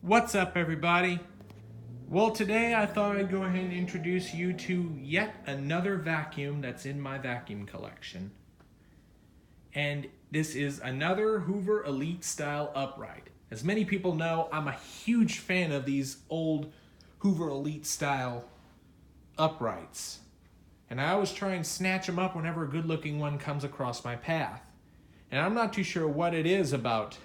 What's up, everybody? Well, today I thought I'd go ahead and introduce you to yet another vacuum that's in my vacuum collection. And this is another Hoover Elite style upright. As many people know, I'm a huge fan of these old Hoover Elite style uprights. And I always try and snatch them up whenever a good looking one comes across my path. And I'm not too sure what it is about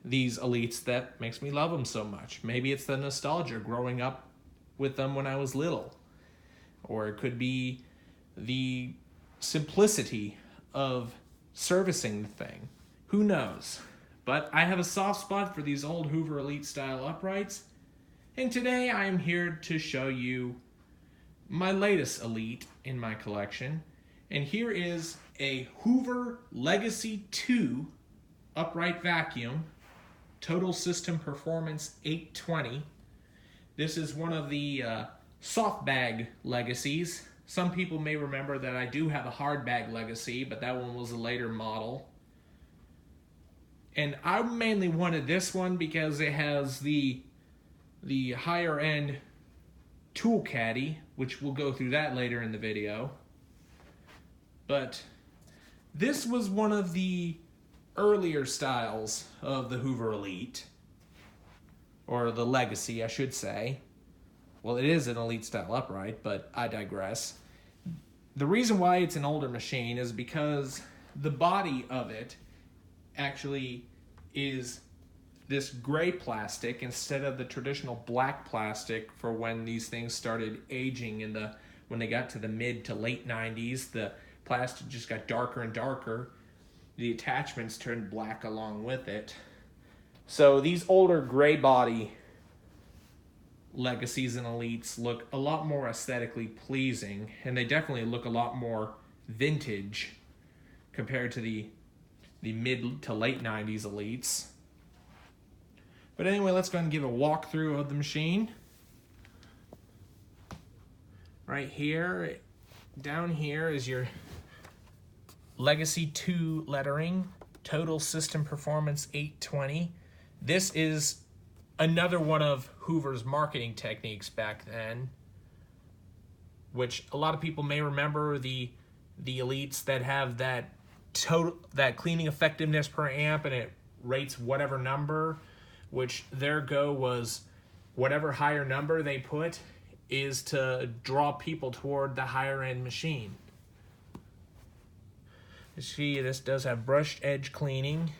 these Elites that makes me love them so much. Maybe it's the nostalgia growing up with them when I was little. Or it could be the simplicity of servicing the thing. Who knows? But I have a soft spot for these old Hoover Elite style uprights. And today I am here to show you my latest Elite in my collection. And here is a Hoover Legacy II upright vacuum. Total System Performance 820. This is one of the soft bag legacies. Some people may remember that I do have a hard bag legacy, but that one was a later model. And I mainly wanted this one because it has the higher end tool caddy, which we'll go through that later in the video. But this was one of the earlier styles of the Hoover Elite, or the Legacy, I should say. Well, it is an Elite style upright, but I digress. The reason why it's an older machine is because the body of it actually is this gray plastic instead of the traditional black plastic for when these things started aging when they got to the mid to late 90s. The plastic just got darker and darker. The attachments turned black along with it. So these older gray body Legacies and Elites look a lot more aesthetically pleasing, and they definitely look a lot more vintage compared to the mid to late 90s Elites. But anyway, let's go ahead and give a walkthrough of the machine. Right here, down here is your Legacy 2 lettering, Total System Performance 820. This is another one of Hoover's marketing techniques back then, which a lot of people may remember the Elites that have that cleaning effectiveness per amp, and it rates whatever number, which their go was whatever higher number they put is to draw people toward the higher end machine. You see, this does have brushed edge cleaning.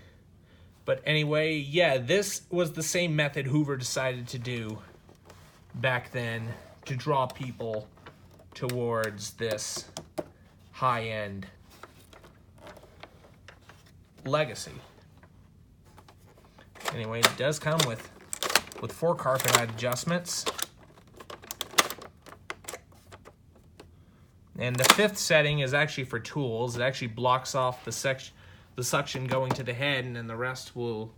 But anyway, yeah, this was the same method Hoover decided to do back then to draw people towards this high-end Legacy. Anyway, it does come with 4 carpet height adjustments. And the 5th setting is actually for tools. It actually blocks off the suction going to the head, and then the rest will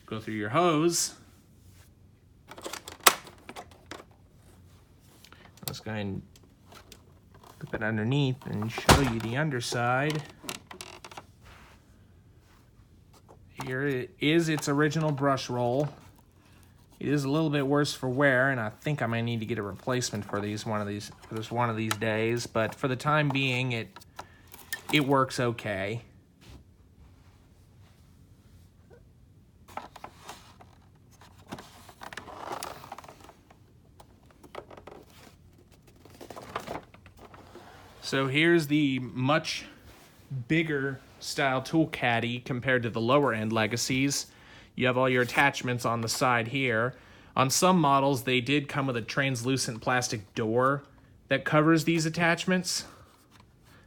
go through your hose. Let's go ahead and flip it underneath and show you the underside. Here it is, its original brush roll. It is a little bit worse for wear, and I think I might need to get a replacement for one of these days. But for the time being, it works okay. So here's the much bigger style tool caddy compared to the lower end Legacies. You have all your attachments on the side here. On some models, they did come with a translucent plastic door that covers these attachments,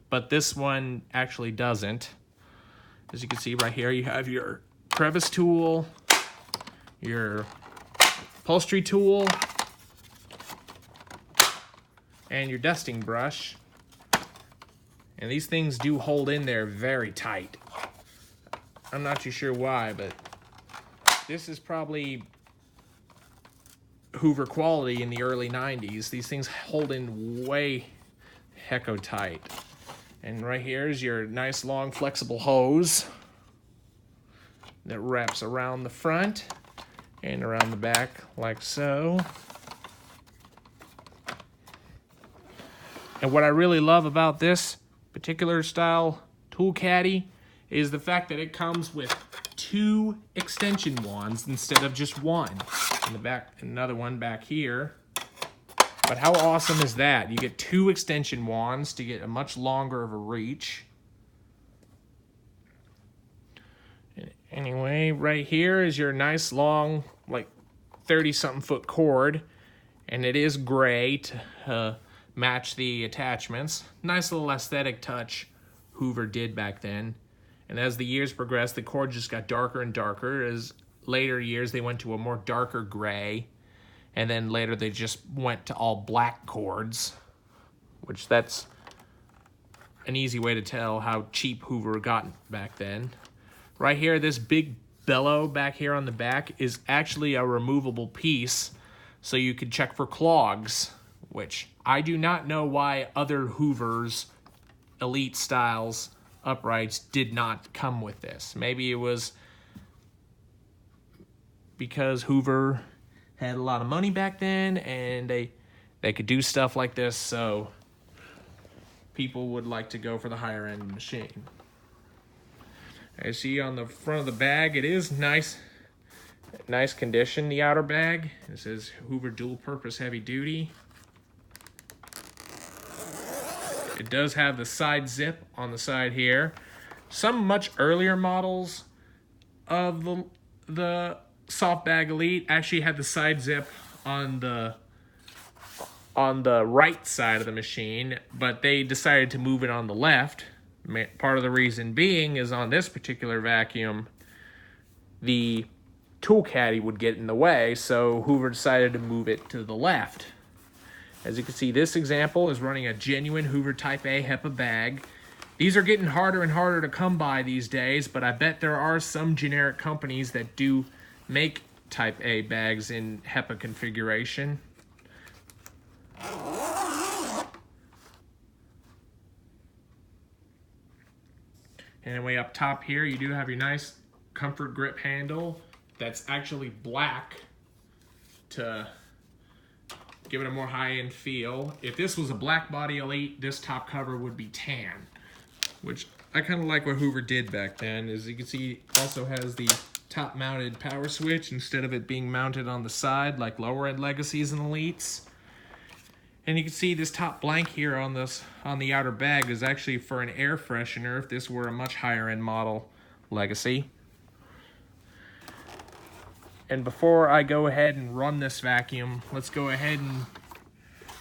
but this one actually doesn't. As you can see right here, you have your crevice tool, your upholstery tool, and your dusting brush. And these things do hold in there very tight. I'm not too sure why, but this is probably Hoover quality in the early 90s. These things hold in way hecko tight. And right here is your nice long flexible hose that wraps around the front. and around the back like so. And what I really love about this particular style tool caddy is the fact that it comes with 2 extension wands instead of just one. In the back, another one back here. But how awesome is that? You get 2 extension wands to get a much longer of a reach. Anyway, right here is your nice long, like 30-something foot cord. And it is gray to match the attachments. Nice little aesthetic touch Hoover did back then. And as the years progressed, the cord just got darker and darker. As later years, they went to a more darker gray. And then later they just went to all black cords, which that's an easy way to tell how cheap Hoover got back then. Right here, this big bellow back here on the back is actually a removable piece, so you can check for clogs, which I do not know why other Hoovers, Elite styles, uprights did not come with this. Maybe it was because Hoover had a lot of money back then and they could do stuff like this, so people would like to go for the higher end machine. As you see on the front of the bag, it is nice condition, the outer bag. It says Hoover dual purpose heavy duty. It does have the side zip on the side here. Some much earlier models of the soft bag Elite actually had the side zip on the right side of the machine, but they decided to move it on the left. Part of the reason being is on this particular vacuum, the tool caddy would get in the way, so Hoover decided to move it to the left. As you can see, this example is running a genuine Hoover Type A Hepa bag. These are getting harder and harder to come by these days, but I bet there are some generic companies that do make Type A bags in Hepa configuration. Anyway, up top here, you do have your nice comfort grip handle that's actually black to give it a more high-end feel. If this was a black body Elite, this top cover would be tan, which I kind of like what Hoover did back then. As you can see, it also has the top-mounted power switch instead of it being mounted on the side like lower-end Legacies and Elites. And you can see this top blank here on the outer bag is actually for an air freshener if this were a much higher end model Legacy. And before I go ahead and run this vacuum, let's go ahead and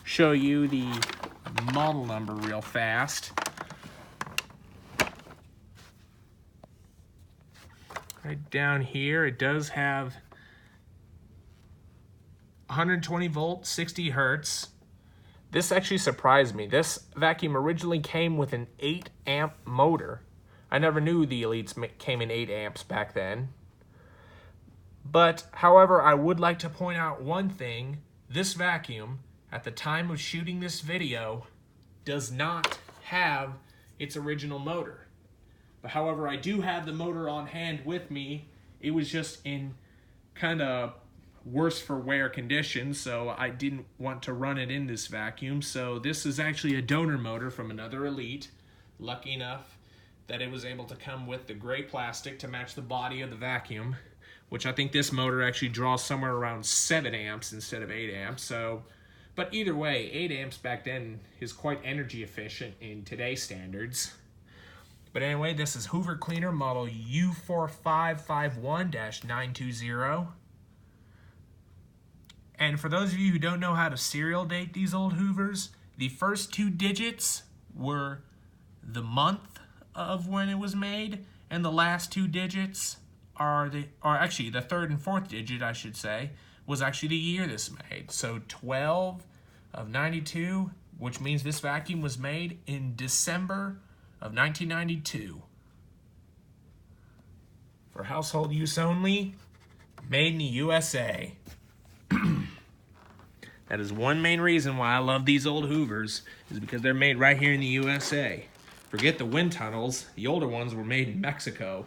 show you the model number real fast. Right down here, it does have 120 volts, 60 hertz. This actually surprised me. This vacuum originally came with an 8 amp motor. I never knew the Elites came in 8 amps back then. But, however, I would like to point out one thing. This vacuum, at the time of shooting this video, does not have its original motor. But, however, I do have the motor on hand with me. It was just in kind of worse for wear conditions, so I didn't want to run it in this vacuum. So this is actually a donor motor from another Elite. Lucky enough that it was able to come with the gray plastic to match the body of the vacuum, which I think this motor actually draws somewhere around 7 amps instead of 8 amps. So, but either way, 8 amps back then is quite energy efficient in today's standards. But anyway, this is Hoover Cleaner model U4551-920. And for those of you who don't know how to serial date these old Hoovers, the first 2 digits were the month of when it was made, and the last 2 digits are actually the third and fourth digit, I should say, was actually the year this made. So 12 of 92, which means this vacuum was made in December of 1992. For household use only, made in the USA. That is one main reason why I love these old Hoovers, is because they're made right here in the USA. Forget the wind tunnels, the older ones were made in Mexico.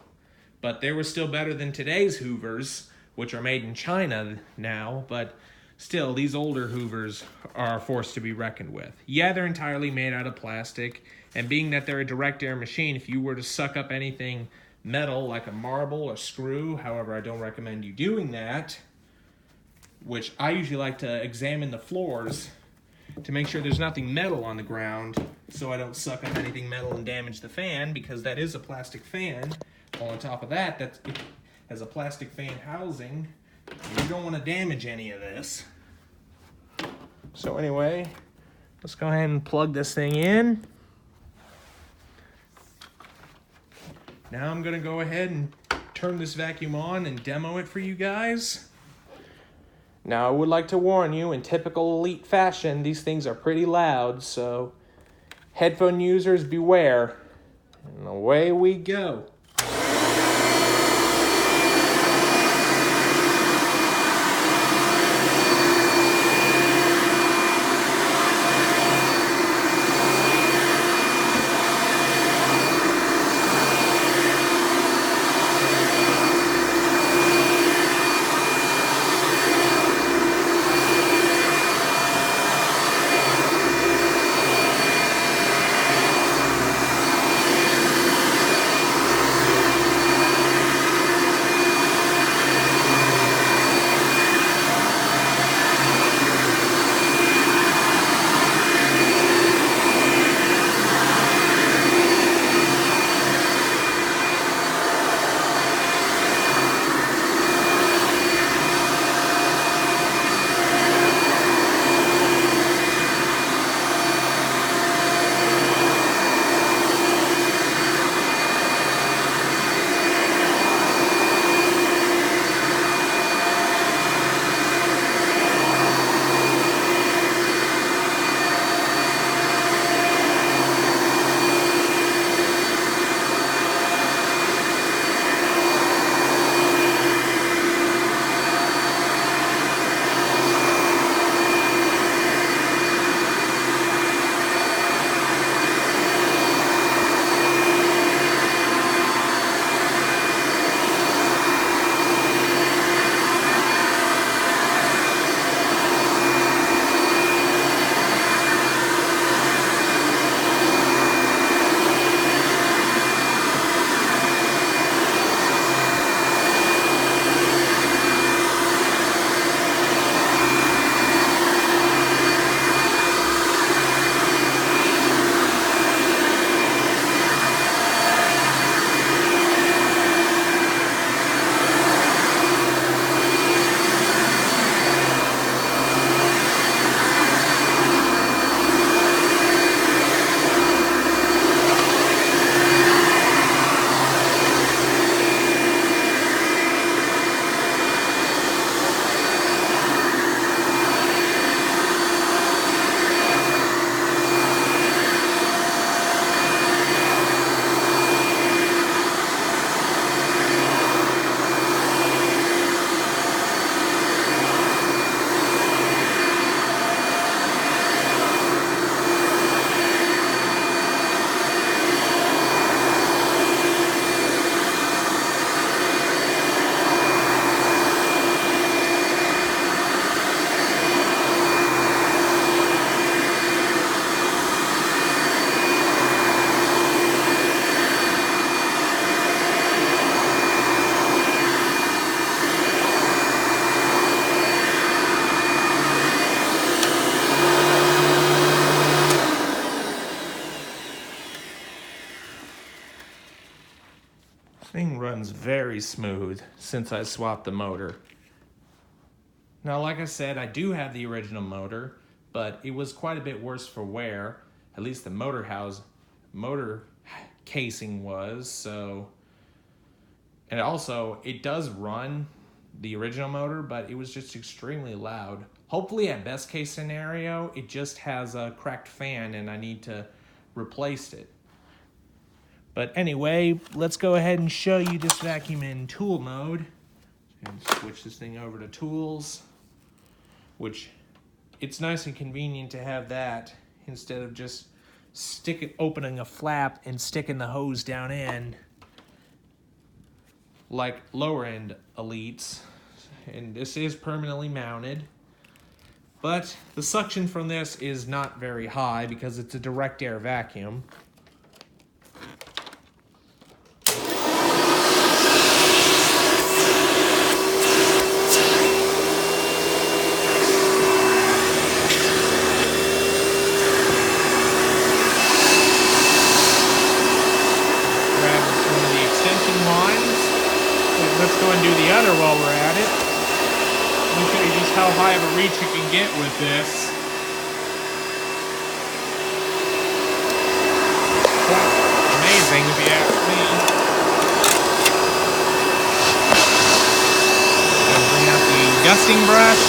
But they were still better than today's Hoovers, which are made in China now, but still, these older Hoovers are a force to be reckoned with. Yeah, they're entirely made out of plastic, and being that they're a direct air machine, if you were to suck up anything metal like a marble or screw, however, I don't recommend you doing that, which I usually like to examine the floors to make sure there's nothing metal on the ground so I don't suck up anything metal and damage the fan, because that is a plastic fan. Well, on top of that, it has a plastic fan housing. You don't want to damage any of this. So anyway, let's go ahead and plug this thing in. Now I'm going to go ahead and turn this vacuum on and demo it for you guys. Now I would like to warn you, in typical Elite fashion, these things are pretty loud, so headphone users beware. And away we go. Thing runs very smooth since I swapped the motor. Now, like I said, I do have the original motor, but it was quite a bit worse for wear. At least the motor casing was. So, and also it does run the original motor, but it was just extremely loud. Hopefully, at best case scenario, it just has a cracked fan and I need to replace it. But anyway, let's go ahead and show you this vacuum in tool mode. And switch this thing over to tools, which it's nice and convenient to have that instead of just opening a flap and sticking the hose down in like lower end Elites. and this is permanently mounted. But the suction from this is not very high because it's a direct air vacuum. Let's go and do the other while we're at it. Let me show you just how high of a reach you can get with this. Quite amazing if you ask me. Gonna bring out the dusting brush.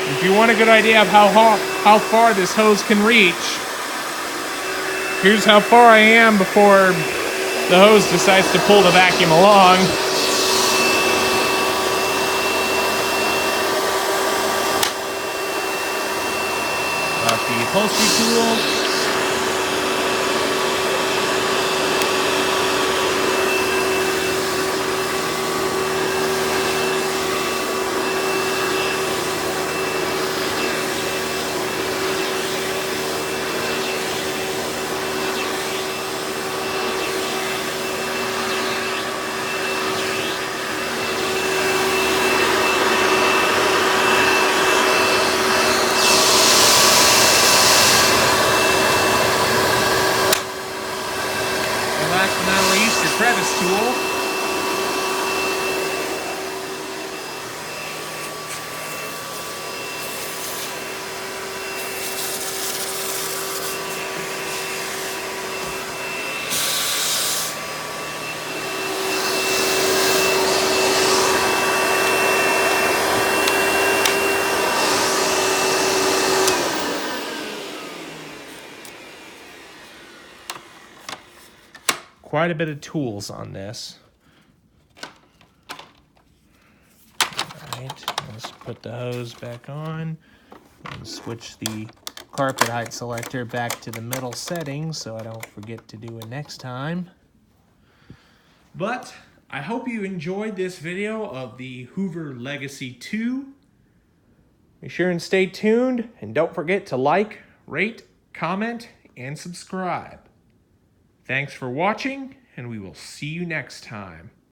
If you want a good idea of how far this hose can reach, here's how far I am before the hose decides to pull the vacuum along. Got the upholstery tool. Last but not least, your crevice tool. Quite a bit of tools on this. Alright, let's put the hose back on and switch the carpet height selector back to the middle setting so I don't forget to do it next time. But I hope you enjoyed this video of the Hoover Legacy II. Be sure and stay tuned, and don't forget to like, rate, comment, and subscribe. Thanks for watching, and we will see you next time.